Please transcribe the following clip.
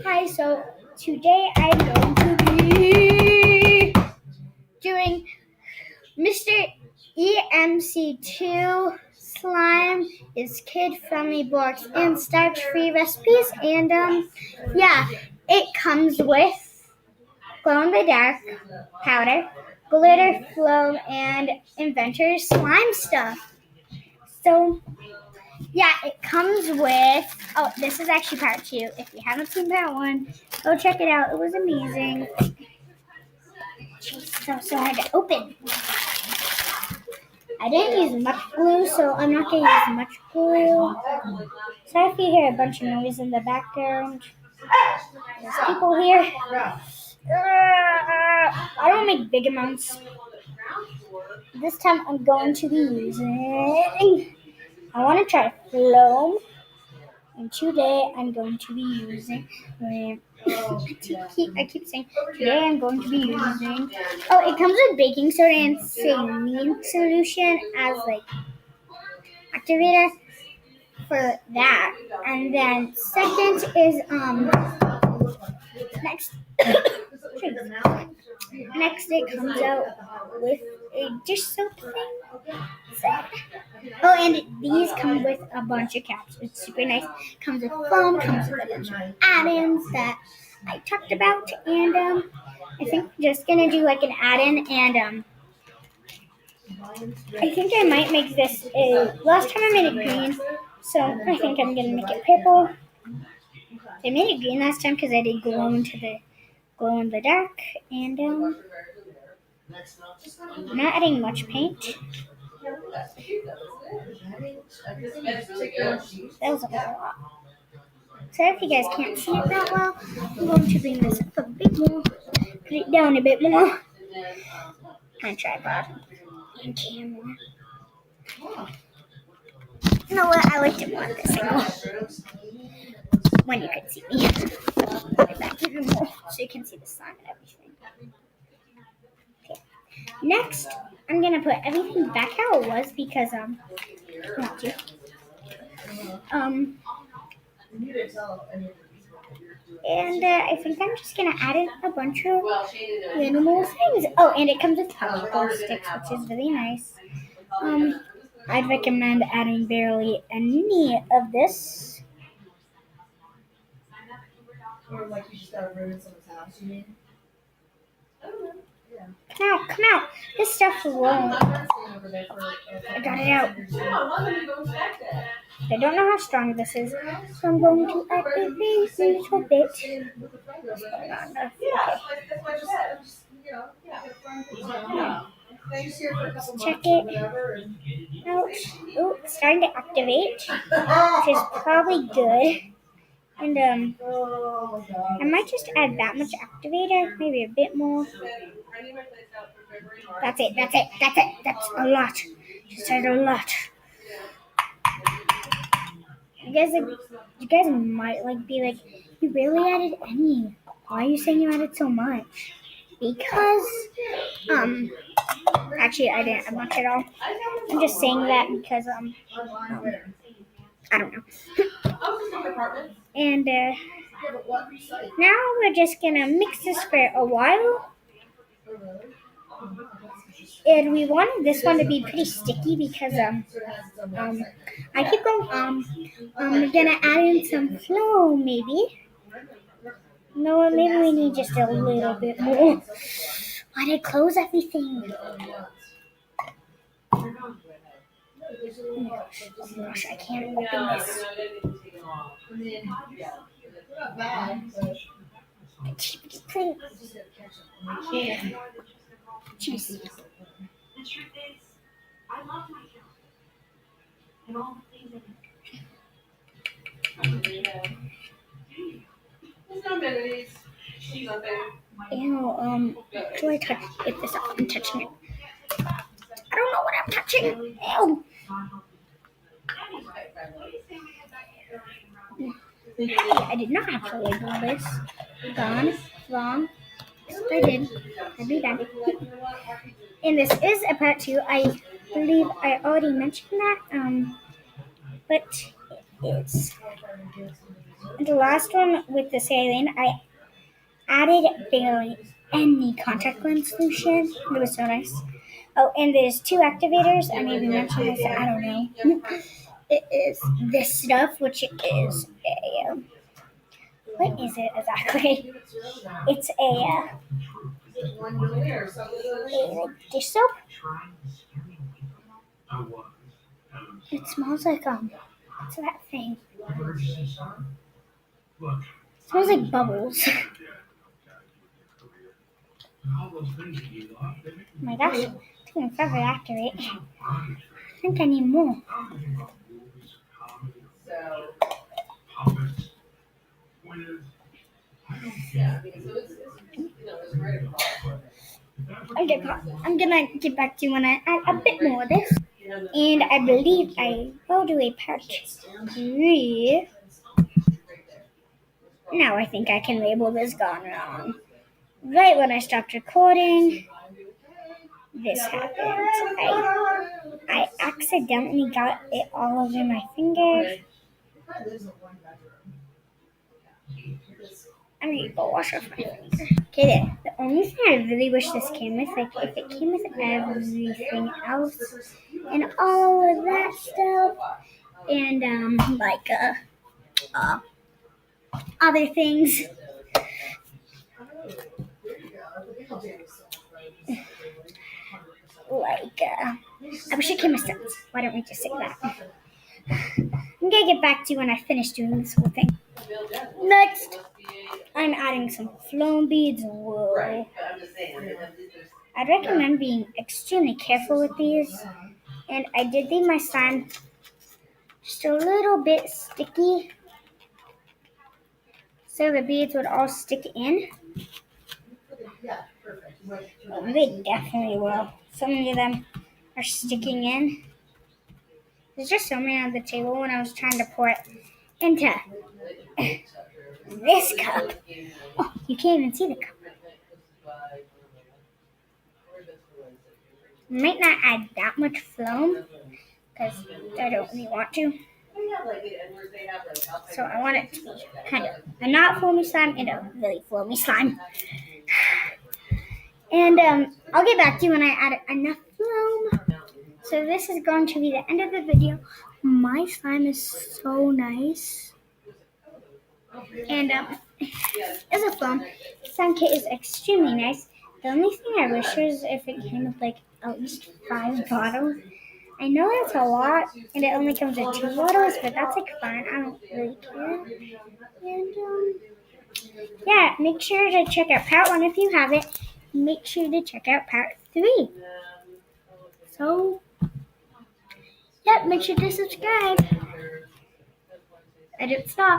Hi, so today I'm going to be doing Mr. EMC2 slime is kid-friendly blocks and starch-free recipes, and yeah, it comes with glow-in-the-dark powder, glitter foam, and inventor slime stuff. So yeah, it comes with. Oh, this is actually part 2. If you haven't seen part 1, go check it out. It was amazing. Jeez, so hard to open. I didn't use much glue, so I'm not going to use much glue. Sorry if you hear a bunch of noise in the background. There's people here. I don't make big amounts. This time I'm going to be using. I want to try foam. And today I'm going to be using. I keep saying today I'm going to be using. Oh, it comes with baking soda and saline solution as like activator for that. And then second is next. Next it comes out with a dish soap thing. Oh, and these come with a bunch of caps. It's super nice. Comes with foam, comes with a bunch of add-ins that I talked about, and I think I'm just gonna do like an add-in, and I think I might make this a. Last time I made it green, so I think I'm gonna make it purple. I made it green last time because I did glow in the dark, and I'm not adding much paint. That was a whole lot. So if you guys can't see it that well, I'm going to bring this up a bit more, put it down a bit more, and tripod and camera. You know what? I like to want this angle when you can see me. Put it back even more so you can see the slime and everything. Okay. Next, I'm gonna put everything back how it was because I want to. And I think I'm just going to add in a bunch of animal things. Oh, and it comes with popsicle sticks, which is really nice. I'd recommend adding barely any of this. Or like you just gotta ruin someone's house, you mean? Come out. This stuff won't. I got it out. I don't know how strong this is, so I'm going to add a little bit. Let's check it out. Oh, it's starting to activate, which is probably good. And I might just add that much activator, maybe a bit more. That's it. That's a lot. Just add a lot. You guys might be like, you barely added any. Why are you saying you added so much? Because actually I didn't add much at all. I'm just saying that because I don't know. And now we're just gonna mix this for a while. And we wanted this one to be pretty sticky because I keep going we're gonna add in some flour maybe. No, maybe we need just a little bit more. Why did I close everything? Oh my gosh, I can't open this. Jeez. The truth is, I love my job and all the things that Ew, do I touch it this up? I'm touching it. I don't know what I'm touching. Ew. Hey, I did not have to label this. Gone, wrong. Yes, I did. I'll be done. And this is a part 2. I believe I already mentioned that. But it is. And the last one with the saline, I added barely any contact lens solution. It was so nice. Oh, and there's 2 activators. I maybe mentioned this. I don't know. It is this stuff, which is a what is it exactly? It's a dish soap. It smells like what's that thing? It smells like bubbles. Oh my gosh, it's taking forever to activate. I think I need more. I'm gonna get back to you when I add a bit more of this. And I believe I will do a part 3. Now I think I can label this gone wrong. Right when I stopped recording, this happened. I accidentally got it all over my finger. I need to go wash off my finger. Okay, then. The only thing I really wish this came with, like if it came with everything else and all of that stuff, and other things. I wish it came with steps. Why don't we just say that? I'm gonna get back to you when I finish doing this whole thing. Next, I'm adding some flown beads. Whoa. I'd recommend being extremely careful with these. And I did leave my slime just a little bit sticky, so the beads would all stick in. Oh, they definitely will. So many of them are sticking in. There's just so many on the table when I was trying to pour it into this cup. Oh, you can't even see the cup. Might not add that much foam because I don't really want to. So I want it to be kind of a not foamy slime and a really foamy slime. And I'll get back to you when I add enough foam. So this is going to be the end of the video. My slime is so nice. And as a foam, the slime kit is extremely nice. The only thing I wish was if it came with like at least 5 bottles. I know that's a lot, and it only comes with 2 bottles, but that's like fine. I don't really care. And yeah, make sure to check out part 1 if you haven't. Make sure to check out part 3. So, yeah, make sure to subscribe. I didn't stop.